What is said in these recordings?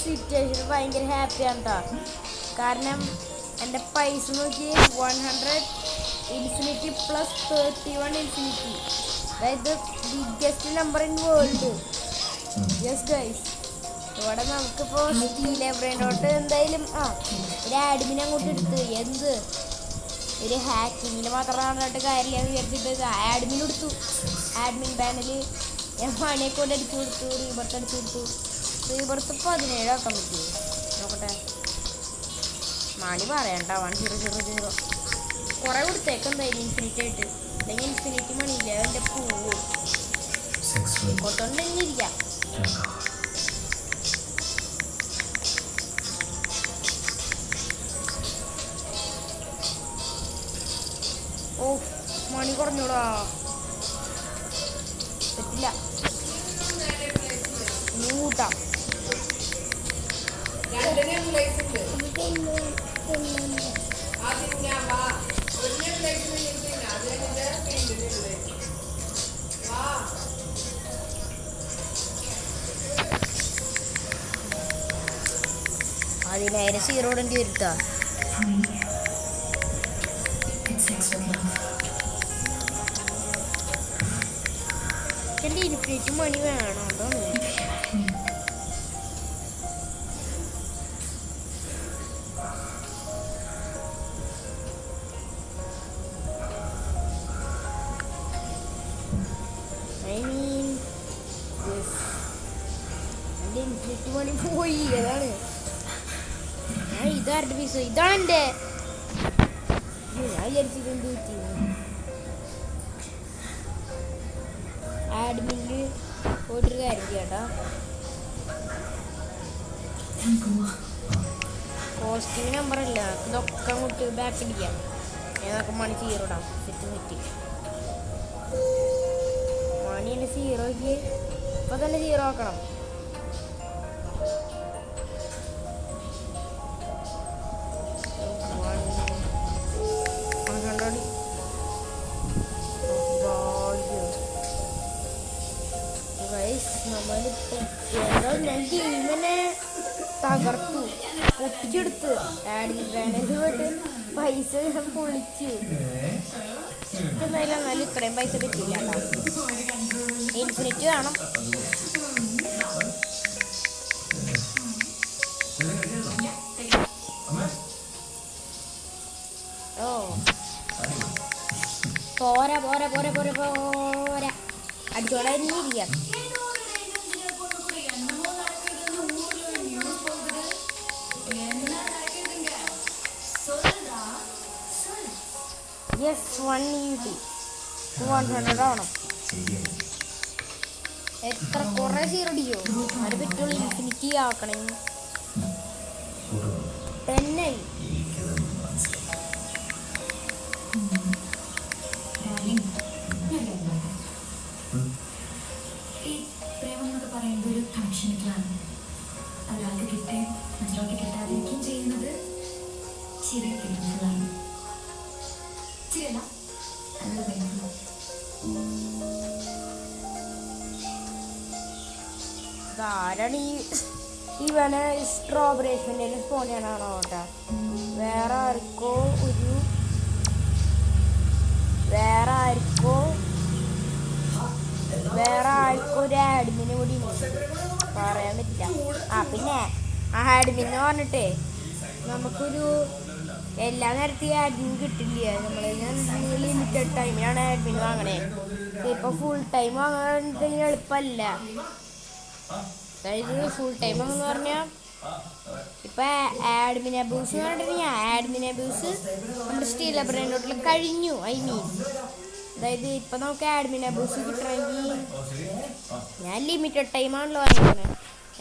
Situation ഭയങ്കര ഹാപ്പിയാണ് കേട്ടോ. കാരണം എൻ്റെ പൈസ നോക്കി 100 ഇൻഫിനിറ്റി പ്ലസ് 31 ഇൻഫിനിറ്റി, അതായത് biggest number in world. Yes guys, ഇവിടെ നമുക്കിപ്പോൾ സ്റ്റീലബ്രേനോട്ട് എന്തായാലും ഒരു ആഡ്മിൻ അങ്ങോട്ട് എടുത്ത് എന്ത് ഒരു ഹാക്കിങ്ങിൽ മാത്രമായിട്ട് കാര്യമില്ല വിചാരിച്ചിട്ട് ആഡ്മിൻ എടുത്തു. ആഡ്മിൻ പാനൽ ഞാൻ മണിയെ കൊണ്ട് അടിച്ചു കൊടുത്തു, റീബർത്ത് അടിച്ചു കൊടുത്തു. റീബർത്ത് 17 ആക്കാൻ പറ്റുമോ നോക്കട്ടെ. മണി പറയണ്ട 1000 കുറേ കൊടുത്തേക്ക് എന്തായാലും ഇൻഫിനിറ്റി ആയിട്ട്, അല്ലെങ്കിൽ ഇൻഫിനിറ്റി മണിയില്ല എൻ്റെ പൂവ് കൊത്തോണ്ട് തന്നെ ഇരിക്കാം. ഓ മണി കുറഞ്ഞോടാ, പറ്റില്ല, ഇനി കൂട്ടാം. അതിനായിരം സീറോ ഇടേണ്ടി വരുത്താ. എൻ്റെ ഇൻഫിനിറ്റി മണി വേണം, അതാണ്. എൻ്റെ ഇൻഫിനിറ്റി മണി പോയി, അതാണ്. ഇതാരുടെ പീസ്, ഇതാണ് എൻ്റെ. ഞാൻ വിചാരിച്ചത് എന്ത് പറ്റി. ആഡ്മിനിൽ പോയിട്ടൊരു കാര്യം ചേട്ടാ, കോസ്റ്റ്യൂം നമ്പറല്ല, ഇതൊക്കെ അങ്ങോട്ട് ബാക്ക് അടിക്കാം. ഞങ്ങൾക്ക് മണി സീറോ ഇടാം. സെറ്റ് മണി എൻ്റെ സീറോയ്ക്ക് ഇപ്പം തന്നെ സീറോ ആക്കണം. ഞാൻ ഗെയിമിനെ തകർത്തു, പൊട്ടിച്ചെടുത്ത്. ആഡിങ് പാനൽ പോയിട്ട് പൈസ പൊളിച്ചു. എന്തായാലും എന്നാലും ഇത്രയും പൈസ കിട്ടില്ല കേട്ടോ. ഇൻഫിനിറ്റി വേണം. ഓ പോരാ പോരാ പോരാ പോരാ പോരാ, അടിച്ചോടെ ഇരിക്കാം. യെസ് 180 100 ആവണം. എത്ര കുറേ സീറോ അടിക്കോ അത് പറ്റുള്ളൂ. ഇൻഫിനിറ്റി ആക്കണം. 10 ആയി. പ്രേമെന്നൊക്കെ പറയുന്നത് ഒരു ഫംഗ്ഷനിലാണ്. ഒരാൾക്ക് കിട്ടുകയും മറ്റൊരാൾക്ക് കിട്ടാതിരിക്കുകയും ചെയ്യുന്നത് ശരി പെയിൻഫുള്ളാണ്. ശരിയല്ല, നല്ല പെയിൻഫുൾ. ആരാണ് ഇവനെ സ്ട്രോബെറി സ്പോൺ ചെയ്യാനാണോ കേട്ടാ? വേറെ ആർക്കോ ഒരു ആഡ്മിനെ കൂടി പറയാൻ പറ്റില്ല. പിന്നെ ആ ആഡ്മിന്ന് പറഞ്ഞിട്ടേ നമുക്കൊരു എല്ലാ നേരത്തെ ആഡ്മിൻ കിട്ടില്ല. നമ്മൾ ലിമിറ്റഡ് ടൈമിലാണ് ആഡ്മിൻ വാങ്ങണേ. ഇപ്പൊ ഫുൾ ടൈം വാങ്ങാൻ എളുപ്പമല്ല. അതായത് ഫുൾ ടൈം എന്ന് പറഞ്ഞാൽ ഇപ്പൊ ആഡ്മിൻ അബ്യൂസ് എന്ന് പറഞ്ഞിട്ടുണ്ടെങ്കിൽ ആഡ്മിൻ അബ്യൂസ് നമ്മുടെ സ്റ്റീലബ്രേനോട്ടിൽ കഴിഞ്ഞു. അതായത് ഇപ്പൊ നമുക്ക് ആഡ്മിൻ അബ്യൂസ് കിട്ടണമെങ്കിൽ ഞാൻ ലിമിറ്റഡ് ടൈമാണല്ലോ പറയുന്നത്.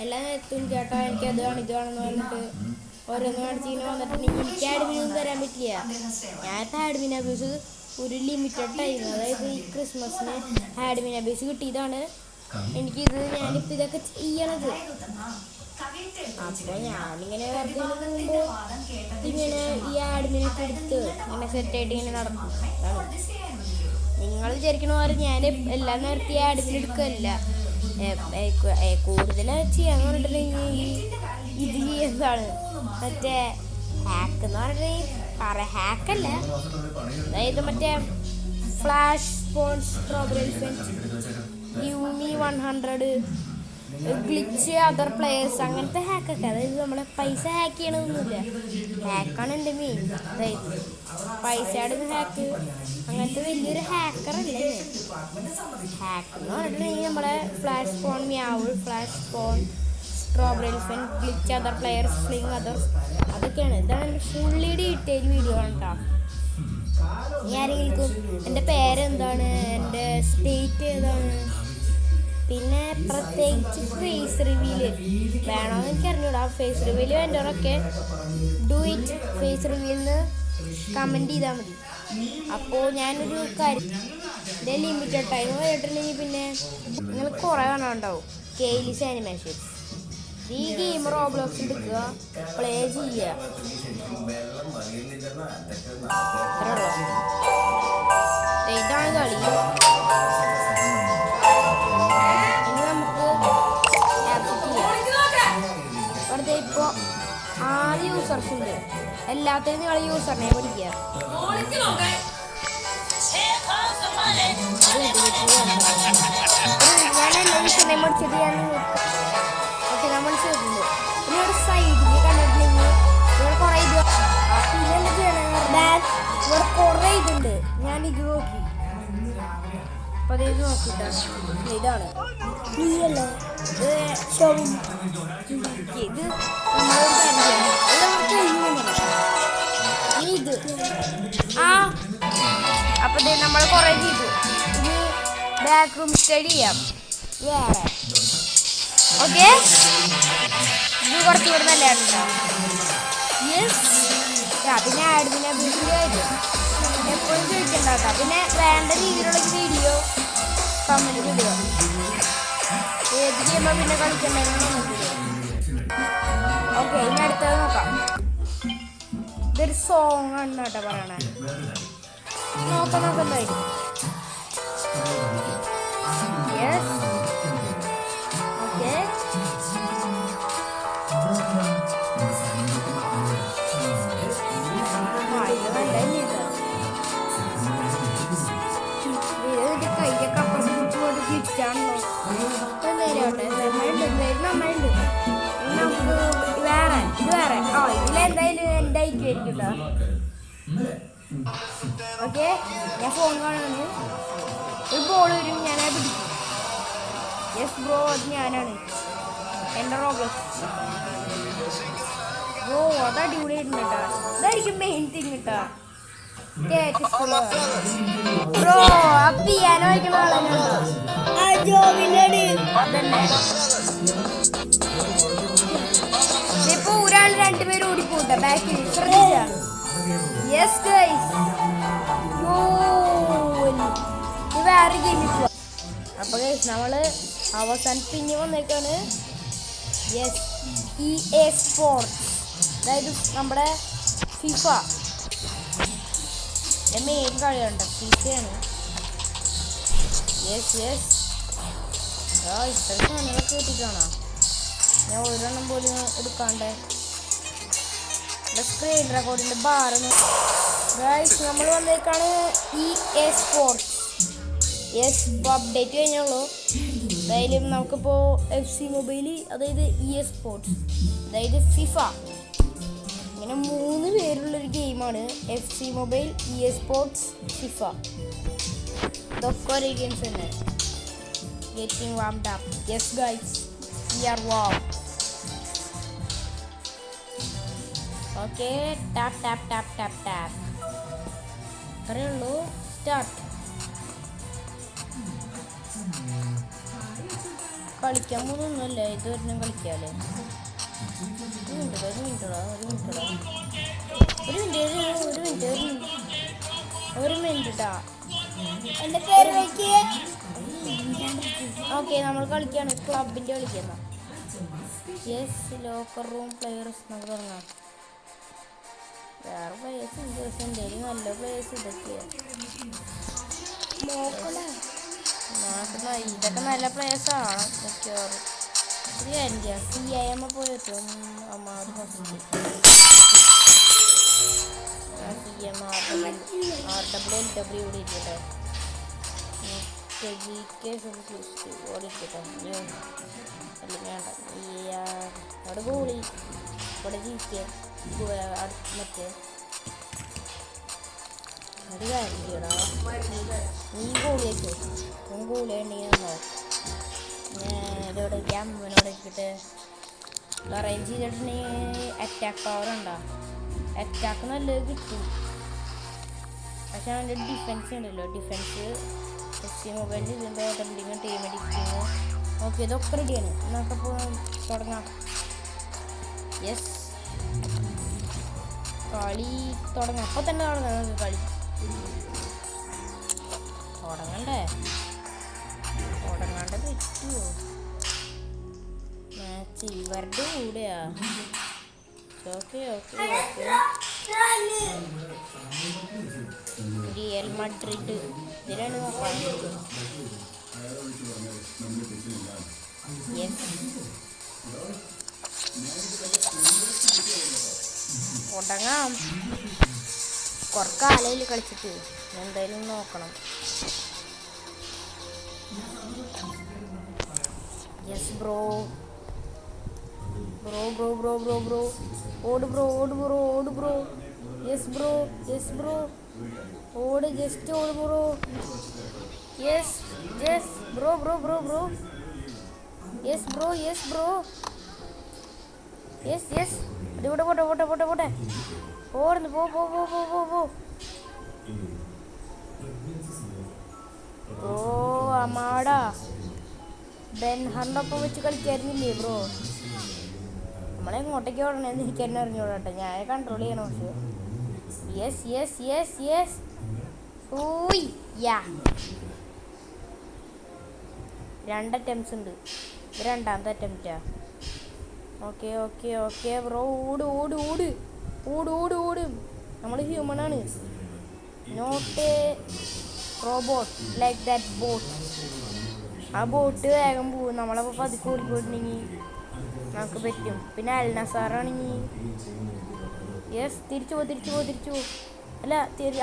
എല്ലാ നേരത്തും ചേട്ടാ എനിക്ക് അത് വേണം ഇത് വേണമെന്ന് പറഞ്ഞിട്ട് ഓരോന്ന് കാണിച്ചിങ്ങനെ വന്നിട്ടുണ്ടെങ്കിൽ എനിക്ക് ആഡ്മിനൊന്നും തരാൻ പറ്റില്ല. ഞാനത്തെ ആഡ്മിൻ അബ്യൂസ് ഒരു ലിമിറ്റഡ് ടൈം, അതായത് ഈ ക്രിസ്മസിന് ആഡ്മിൻ അബ്യൂസ് കിട്ടിയതാണ് എനിക്കിത്. ഞാനിപ്പോൾ ഇതൊക്കെ ചെയ്യണത്. അപ്പോൾ ഞാനിങ്ങനെ മുമ്പ് ഇങ്ങനെ ഈ ആഡ്മിനൊക്കെ എടുത്ത് ഇങ്ങനെ സെറ്റായിട്ട് ഇങ്ങനെ നടക്കും. നിങ്ങൾ വിചാരിക്കണ പോലെ ഞാൻ എല്ലാ നേരത്തെ ആഡ്മിൻ എടുക്കുകയല്ല. കൂടുതൽ ചെയ്യാന്ന് പറഞ്ഞിട്ടുണ്ടെങ്കിൽ ഈ ഇതാണ് മറ്റേ ഹാക്ക് എന്ന് പറഞ്ഞാൽ ഹാക്കല്ല, അതായത് മറ്റേ ഫ്ലാഷ് സ്പോൺ സ്ട്രോബെറി യൂമി 100 ഗ്ലിച്ച് അതർ പ്ലേയേഴ്സ് അങ്ങനത്തെ ഹാക്കൊക്കെ. അതായത് നമ്മളെ പൈസ ഹാക്ക് ചെയ്യണമെന്നൊന്നുമില്ല, ഹാക്കാണ് എൻ്റെ മെയിൻ. അതായത് പൈസയുടെ ഹാക്ക് അങ്ങനത്തെ വലിയൊരു ഹാക്കറല്ല ഞാൻ. ഹാക്ക് എന്ന് പറഞ്ഞിട്ടുണ്ടെങ്കിൽ നമ്മളെ ഫ്ലാഷ് സ്പോൺ മ്യാവ്, flash spawn strawberry glitch other players fling other, അതൊക്കെയാണ്. ഇതാണ് എൻ്റെ ഫുള്ളി ഡീറ്റെയിൽ വീഡിയോ ആണ് കേട്ടോ. ഇനി ആരെങ്കിലും എൻ്റെ പേരെന്താണ്, എൻ്റെ സ്റ്റേറ്റ് ഏതാണ്, പിന്നെ പ്രത്യേകിച്ച് ഫേസ് റിവീല് വേണമെന്ന് എനിക്ക് അറിഞ്ഞൂടാ. ഫേസ് റിവീല് വേണ്ടവരൊക്കെ ഡു ഇറ്റ് ഫേസ് റിവീലിന് കമൻറ്റ് ചെയ്താൽ മതി. അപ്പോൾ ഞാനൊരു കാര്യം, എൻ്റെ ലിമിറ്റഡ് ടൈം കഴിഞ്ഞിട്ടുണ്ടെങ്കിൽ പിന്നെ നിങ്ങൾ കുറേ കാണാനുണ്ടാവും. കെയിലിസ് ആനിമേഷൻ ഈ ഗെയിം റോബ്ലോക്സ് എടുക്കുക, പ്ലേ ചെയ്യുക. ഇതാണ് കളി. വെറുതെ ഇപ്പോൾ 6 യൂസേഴ്സ് ഉണ്ട്. എല്ലാത്തിനും നിങ്ങൾ യൂസറിനെ പഠിക്കുക. ഞാൻ എൻ്റെ യൂസറിനെ പഠിച്ചിട്ട് ഞാൻ ഓക്കെ നമ്മൾ ചെയ്തിട്ടുണ്ട്. പിന്നെ ഒരു സൈഡിൽ കണ്ടിട്ടുണ്ടെങ്കിൽ ഇവിടെ കുറേ ഇത് പിന്നെ എന്താ ചെയ്യണം, ഇവിടെ കുറേ ഇതുണ്ട്. ഞാൻ ഇത് നോക്കി, അപ്പോൾ അത് നോക്കിട്ടാ ഇതാണ് നീയല്ലേ ഇത് ഇത് ആ അപ്പൊ നമ്മൾ കുറെ ചെയ്തു. ഇനി ബാക്ക് റൂം സ്റ്റഡി ചെയ്യാം വേറെ. ഓക്കെ, ഇത് കുറച്ച് കൂടെ നല്ലതാണോ? യെസ്. പിന്നെ ആഡിനെ എപ്പോഴും ചോദിക്കണ്ടാക്കാം. പിന്നെ വേണ്ട രീതിയിലുള്ള വീഡിയോ കമന്റ് വീഡിയോ ഏത് ഗെയിമാ പിന്നെ കളിക്കണ്ടെന്ന്. ഓക്കെ, ഇനി അടുത്തത് നോക്കാം. ഇതൊരു സോങ് ആണ് കേട്ടോ പറയണേ. നോക്കാം എന്തായാലും. യെസ്. ഓക്കെ, കൈയൊക്കെ അപ്പുറത്ത് കൊണ്ട് തിരിച്ചാണല്ലോ. നന്നായിട്ട് നന്നായിട്ട് നമുക്ക് വേറെ ഇത് വേറെ ഇതിലെന്തായാലും എൻ്റെ ഐക്യമായിരിക്കും കേട്ടോ. ഓക്കെ, ഞാൻ ഫോൺ കാണുന്നു. ഒരു ബോൾ വരും, ഞാനത് പിടിക്കും. യെസ് ബ്രോ, അത് ഞാനാണ്. എൻ്റെ റോബ്ലോക്സ് ബ്രോ, അത് അടിപൊളിയായിരുന്നു കേട്ടോ. ഇതായിരിക്കും മെയിൻ തിങ് കേട്ടോ. ബ്രോ, ആ പിയാനോ കളിക്കുന്ന ആളെന്നെ. ഇപ്പൊ ഒരാൾ 2 പേര് ഓടിപ്പോട്ടെ ബാക്കിൽ. ശ്രദ്ധിച്ച. യെസ് ഗൈസ്, ഇത് വേറെ ഗെയിമിൽ പോവാ. അപ്പൊ ഗൈസ് നമ്മള് അവസാനം പിന്നെ വന്നേക്കാണ്. യെസ്, EA സ്പോർട്സ്, അതായത് നമ്മുടെ ഫിഫ മെയിൻ കളിയുണ്ട്. ഫിഫയാണ്. Yes yes. ഇത്ര സാധനങ്ങളൊക്കെ കിട്ടിക്കാണോ? ഞാൻ ഒരെണ്ണം പോലും എടുക്കാണ്ട്. സ്ക്രീൻ റെക്കോർഡിൻ്റെ ബാറൊന്നും. ഗൈസ്, നമ്മൾ വന്നേക്കാണ് EA സ്പോർട്സ്. യെസ്, ഇപ്പോൾ അപ്ഡേറ്റ് കഴിഞ്ഞുള്ളൂ. എന്തായാലും നമുക്കിപ്പോൾ FC മൊബൈൽ, അതായത് EA സ്പോർട്സ്, അതായത് ഫിഫ, ഇങ്ങനെ 3 പേരുള്ളൊരു ഗെയിമാണ് FC mobile, EA sports, FIFA. ഇതൊക്കെ ഒരേ ഗെയിംസ് തന്നെ. Getting warmed up. Yes guys, we are warm. Okay, tap tap tap tap tap. അത്രയേ ഉള്ളൂ. സ്റ്റാർട്ട്. കളിക്കാൻ പോകുന്നൊന്നുമല്ല, ഇത് ഒരെണ്ണം കളിക്കാമല്ലേ. ഒരു മിനിറ്റ്. എൻ്റെ പേര് ഓക്കെ, നമ്മൾ കളിക്കാണ്. ക്ലബിൻ്റെ കളിക്കുന്ന. യെസ്, ലോക്കർ റൂം പ്ലെയേഴ്സ് നമുക്ക് തുടങ്ങാം. വേറെ പ്ലേയേഴ്സ് ഉണ്ട്, പക്ഷെ എന്തെങ്കിലും നല്ല പ്ലേയേഴ്സ് ഇതൊക്കെയാണ്. ഇതൊക്കെ നല്ല പ്ലേയേഴ്സാണ് മിക്കവാറും. CIM പോയിട്ടും അമ്മ ഫസ്റ്റ് CM RWLW ഇവിടെ ഇരിക്കട്ടെ. GK ഓടിക്കട്ടെ. അല്ലെങ്കിൽ വേണ്ട അവിടെ ഗോളി ഇവിടെ GK മറ്റേ ഒരു കാര്യം ചെയ്യടാ, നീ ഗോളി വെച്ചോ. ഗോളി ഉണ്ടെങ്കിൽ നന്നാവും. ഇതോടെ അമ്മനോട് വെച്ചിട്ട് അറേഞ്ച് ചെയ്തിട്ടുണ്ടെങ്കിൽ അറ്റാക്ക് പവർ ഉണ്ടോ? അറ്റാക്ക് നല്ലത് കിട്ടും. പക്ഷെ അവൻ്റെ ഡിഫെൻസ് ഉണ്ടല്ലോ, ഡിഫെൻസ് മൊബൈലിൽ ഇതിൻ്റെ ഓട്ടോമാറ്റിക്കും ടീം അടിക്കുന്നു. ഓക്കെ, ഇതൊക്കെ റെഡിയാണ്. നമുക്കപ്പോൾ തുടങ്ങാം. യെസ്, കളി തുടങ്ങാം. അപ്പോൾ തന്നെ തുടങ്ങാം നമുക്ക് കളി. തുടങ്ങണ്ടേ? തുടങ്ങാണ്ട് പറ്റുമോ? മാച്ച് ഇവരുടെ കൂടെയാ. Okay okay okay. Real Madrid ഇതിലാണ് നോക്കാം. തുടങ്ങാം. കുറക്കാലയിൽ കളിച്ചിട്ട് എന്തായാലും നോക്കണം. Yes bro bro bro bro bro bro ഓട് ബ്രോ ഓട് ബ്രോ ഓട് bro. Yes bro yes bro ഓട്, ജസ്റ്റ് ഓട് bro. Yes yes bro bro bro bro. Yes bro yes bro. Yes yes ഇവിടെ പോട്ടെ പോട്ടെ പോട്ടെ പോട്ടെ. ഓടുന്നു, പോ പോ പോ പോ പോ പോ. ബ്രോ അമ്മാടാ ബെൻഹറിനൊപ്പം വെച്ച് കളിക്കായിരുന്നില്ലേ ബ്രോ? നമ്മളെങ്ങോട്ടേക്ക് ഓടണേന്ന് എനിക്ക് തന്നെ അറിഞ്ഞോട്ടെ, ഞാൻ കൺട്രോൾ ചെയ്യണം. പക്ഷേ യെസ് യെസ് യെസ് യെസ്. ഓയ് യാ, 2 അറ്റംപ്റ്റ്സ് ഉണ്ട്. ഇത് രണ്ടാമത്തെ അറ്റംപ്റ്റാ. Okay okay okay bro. ഓട് ഓട് ഓട് ഓട് ഓട് ഓട്. നമ്മൾ ഹ്യൂമനാണ്, not a robot like that bot. ആ ബോട്ട് വേഗം പോകും. നമ്മളപ്പോൾ പതുക്കെ ഓടിപ്പോയിട്ടുണ്ടെങ്കിൽ നമുക്ക് പറ്റും. പിന്നെ അൽനസാറാണെങ്കിൽ യെസ്, തിരിച്ചു പോ തിരിച്ചു പോ തിരിച്ചു പോ. അല്ല,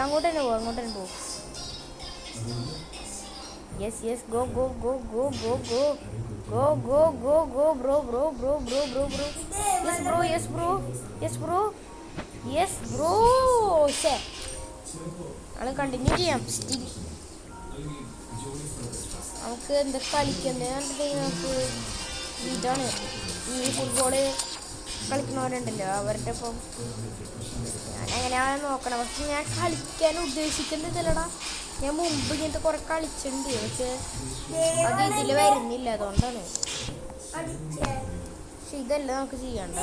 അങ്ങോട്ട് തന്നെ പോകും, അങ്ങോട്ട് തന്നെ പോകും. Yes yes go go go go go go go go go go bro bro bro bro bro bro. Yes bro yes bro yes bro yes bro. ശേ, അത് കണ്ടിന്യൂ ചെയ്യാം. സ്റ്റിൽ നമുക്ക് എന്താ കളിക്കുന്നത് നമുക്ക് ഇതാണ്. ഈ ഫുട്ബോള് കളിക്കുന്നവരുണ്ടല്ലോ അവരുടെ ഒപ്പം ഞാൻ എങ്ങനെയാണ് നോക്കണം. പക്ഷെ ഞാൻ കളിക്കാൻ ഉദ്ദേശിക്കുന്നില്ലടാ. ഞാൻ മുമ്പ് ഇങ്ങനത്തെ കുറെ കളിച്ചിട്ടുണ്ട്, പക്ഷെ അത് ഇതിൽ വരുന്നില്ല, അതുകൊണ്ടാണ്. പക്ഷെ ഇതല്ല നമുക്ക് ചെയ്യണ്ട.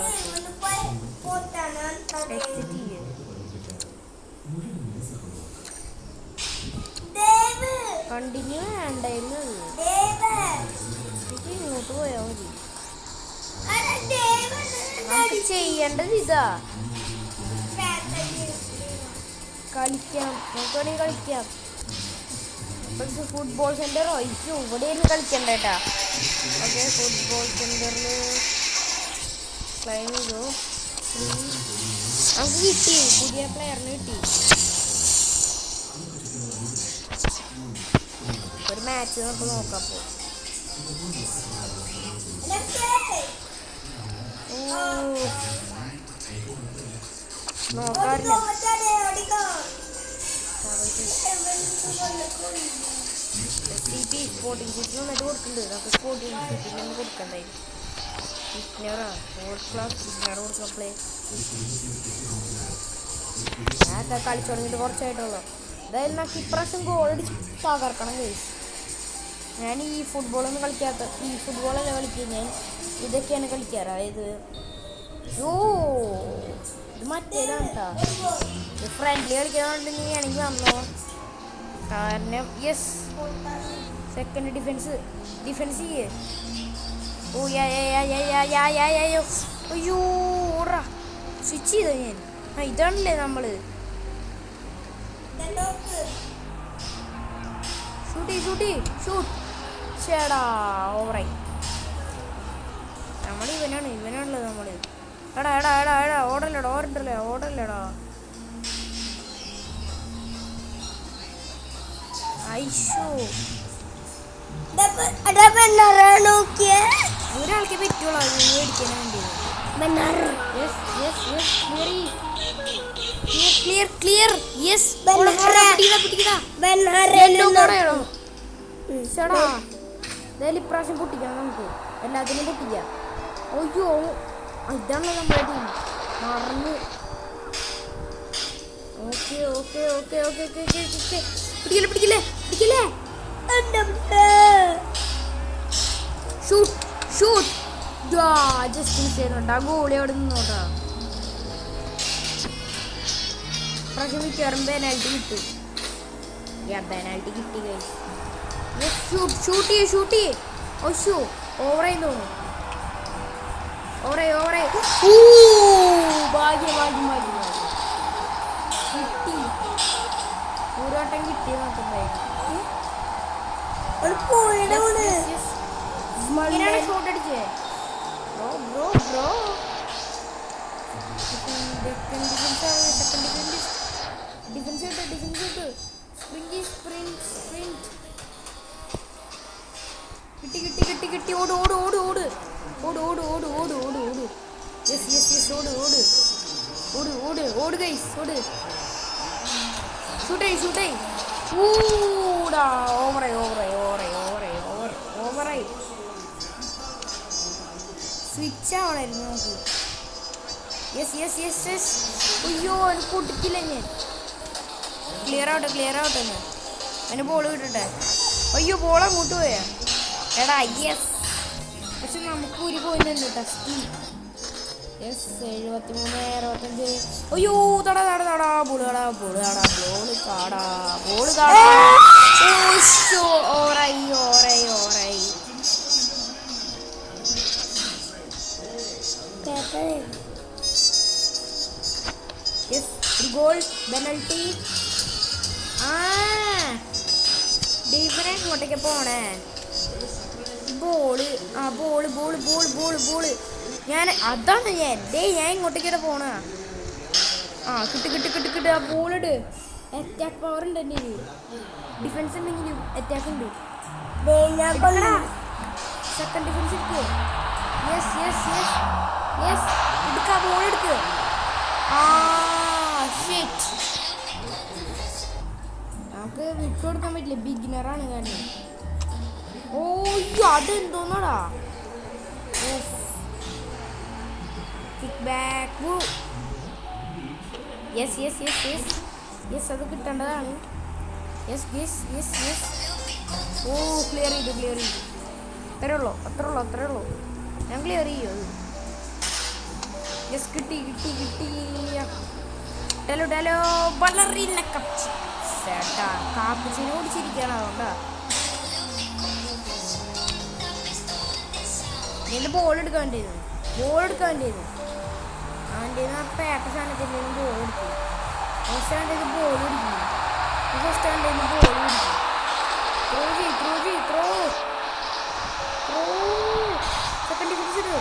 കണ്ടിന്യൂ വേണ്ടായിരുന്നു. എനിക്ക് ഇങ്ങോട്ട് പോയാൽ മതി. നമുക്ക് ചെയ്യേണ്ടത് ഇതാ, കളിക്കാം. നമുക്ക് വേണമെങ്കിൽ കളിക്കാം. ഫുട്ബോൾ സെന്ററോ ഇഷ്യൂ ഇവിടെയായിരുന്നു കളിക്കണ്ട കേട്ടാ. ഓക്കെ, ഫുട്ബോൾ സെന്ററിൽ ക്ലൈം ചെയ്തു. നമുക്ക് കിട്ടി, പുതിയ പ്ലെയറിന് കിട്ടി. ഒരു മാച്ച് നമുക്ക് നോക്കാം. നോക്കാറില്ല. സ്പോർട്ടിംഗ് സിറ്റിയിൽ നിന്നിട്ട് കൊടുക്കുന്നുണ്ട്. നമുക്ക് സ്പോർട്ടിംഗ് സിറ്റിയിൽ നിന്ന് കൊടുക്കണ്ടായിരുന്നു. സിഗ്നറാ ഫോർത്ത് ക്ലാസ് സിഗ്നർ കൊടുക്കാൻ പ്ലേ. ഞാനൊക്കെ കളിച്ചു തുടങ്ങിയിട്ട് കുറച്ചായിട്ടുള്ളൂ. അതായത് നമുക്ക് ഇപ്രാവശ്യം ഗോളടിച്ച് തകർക്കണം കേസ്. ഞാൻ ഈ ഫുട്ബോളൊന്നും കളിക്കാത്ത, ഈ ഫുട്ബോളല്ല കളിക്കുക, ഞാൻ ഇതൊക്കെയാണ് കളിക്കാറ്. അതായത് ഇത് മറ്റേതാണ് കേട്ടോ. ഇത് ഫ്രണ്ട്ലി കളിക്കാന്നുണ്ടെങ്കിൽ ആണെങ്കിൽ വന്നോ. കാരണം യെസ്, സെക്കൻഡ് ഡിഫെൻസ് ചെയ്യേ. ഓ അയ്യോ ഓടാ, സ്വിച്ച് ചെയ്തോ ഞാൻ. ഇതാണല്ലേ നമ്മള് ഷൂട്ട്. ചേടാ ഓവറായി. നമ്മൾ ഇവനാണുള്ളത് നമ്മള്. എടാ എടാ എടാ എടാ ഓടല്ലടാ. ഐശോ ഒരാൾക്ക് പറ്റുള്ളൂ മേടിക്കാൻ വേണ്ടി. Clear yes. ഇപ്രാവശ്യം പൊട്ടിക്കാം, നമുക്ക് എല്ലാത്തിനും പൊട്ടിക്കാം. അയ്യോ ഇതാണല്ലോ നമ്മുടെ ടീം മറന്ന്. ഓക്കെ പിടിക്കില്ലേ. ഷൂട്ട് ജസ്റ്റ് മിസ് ചെയ്യുന്നുണ്ട്. ആ ഗോളി അവിടെ നിന്നോട്ടാ. പ്രാവശ്യം മിക്കവാറും പെനാൽറ്റി കിട്ടും. പെനാൽറ്റി കിട്ടി ഗൈസ്. ഷൂട്ട് ചെയ്യ്. ഓശോ ഓവറായി തോന്നുന്നു. ഓവറായി. ഭാഗ്യം കിട്ടി. പൂരോട്ടം കിട്ടി നോക്കുമ്പോഴേക്കും ഷോട്ട് അടിച്ചേ. ബ്രോ ഡിഫൻസ് കിട്ടി. ഓട്. യെസ് ഓട് ഗൈസ് ഓട്. ഷൂട്ടായി. ഊടാ ഓവറായി. സ്വിച്ച് ആവണായിരുന്നു നമുക്ക്. യെസ്. അയ്യോ അത് പൊട്ടിക്കില്ല ഞാൻ. ക്ലിയർ ആവട്ടെ അതിന് ബോൾ കിട്ടട്ടെ. അയ്യോ ബോൾ അങ്ങോട്ട് പോയാ. എടാ യെസ്. പക്ഷെ നമുക്ക് ഒരു പോയിന്റ് ടെസ്റ്റ്. യെസ് 73 65. അയ്യോ തടാ ബോൾ ഓറായി. യെസ് ഒരു ഗോൾ പെനൽറ്റി. ദൈവനെ ഇങ്ങോട്ടേക്ക് പോണേ. ബോള് ഞാൻ അതാണ് ഞാൻ ഇങ്ങോട്ടേക്കാണ് പോണ. കിട്ട്. ആ ബോളിട്. അറ്റാക്ക് പവർ ഉണ്ട് എൻ്റെ ഡിഫൻസ് ഉണ്ടെങ്കിലും അറ്റാക്ക് ഉണ്ട്. സെക്കൻഡ് ഡിഫൻസ് എടുക്കുക. യെസ് എടുക്ക ബോൾ എടുക്കുക. നമുക്ക് വിട്ടുകൊടുക്കാൻ പറ്റില്ല, ബിഗിനറാണ് കാരണം. അതെന്തോന്നാടാ. Kick back. യെസ് അത് കിട്ടേണ്ടതാണ്. യെസ് ക്ലിയർ ചെയ്തു. അത്രേ ഉള്ളൂ. ഞാൻ ക്ലിയർ ചെയ്യും അത്. യെസ് കിട്ടി. ഡലോ ബലറിനെ കാപ്പിച്ചിനെ ഓടിച്ചിരിക്കുകയാണ്. അതുകൊണ്ടാ എൻ്റെ ബോൾ എടുക്കാൻ വേണ്ടിയിരുന്നു. അവൻ്റെ പേട്ട സാധനത്തിൻ്റെ ബോൾ എടുത്തു. ഫസ്റ്റ് അവൻ്റെ ബോൾ പിടിക്കുന്നു. ത്രോ സെക്കൻഡ് ഡിഫൻസ് ഇട്.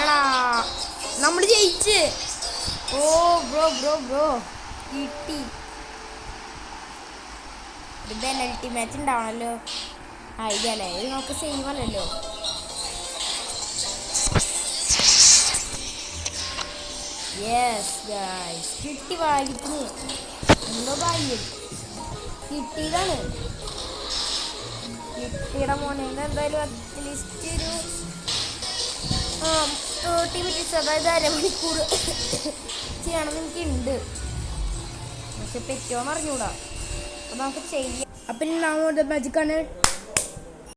എടാ നമ്മൾ ജയിച്ച്. ബ്രോ കിട്ടി. ഇത് പെനൽറ്റി മാച്ച് ഉണ്ടാവണല്ലോ. ഇതല്ലേ ഇത് നമുക്ക് സെയിം അല്ലല്ലോ. യെസ് ഗൈസ് കിട്ടി. ഭാഗ്യത്തിന് എന്തോ ഭാഗ്യം കിട്ടിയതാണ്. കിട്ടിയുടെ മോനെ എന്തായാലും അറ്റ്ലീസ്റ്റ് ഒരു 30 മിനിറ്റ്സ് അതായത് അരമണിക്കൂർ ചെയ്യണമെന്ന് എനിക്കുണ്ട്. പക്ഷെ പറ്റുമോന്ന് അറിഞ്ഞൂടാ. അപ്പം നമുക്ക് ചെയ്യാം. അപ്പം നമ്മുടെ മാജിക്കാണ്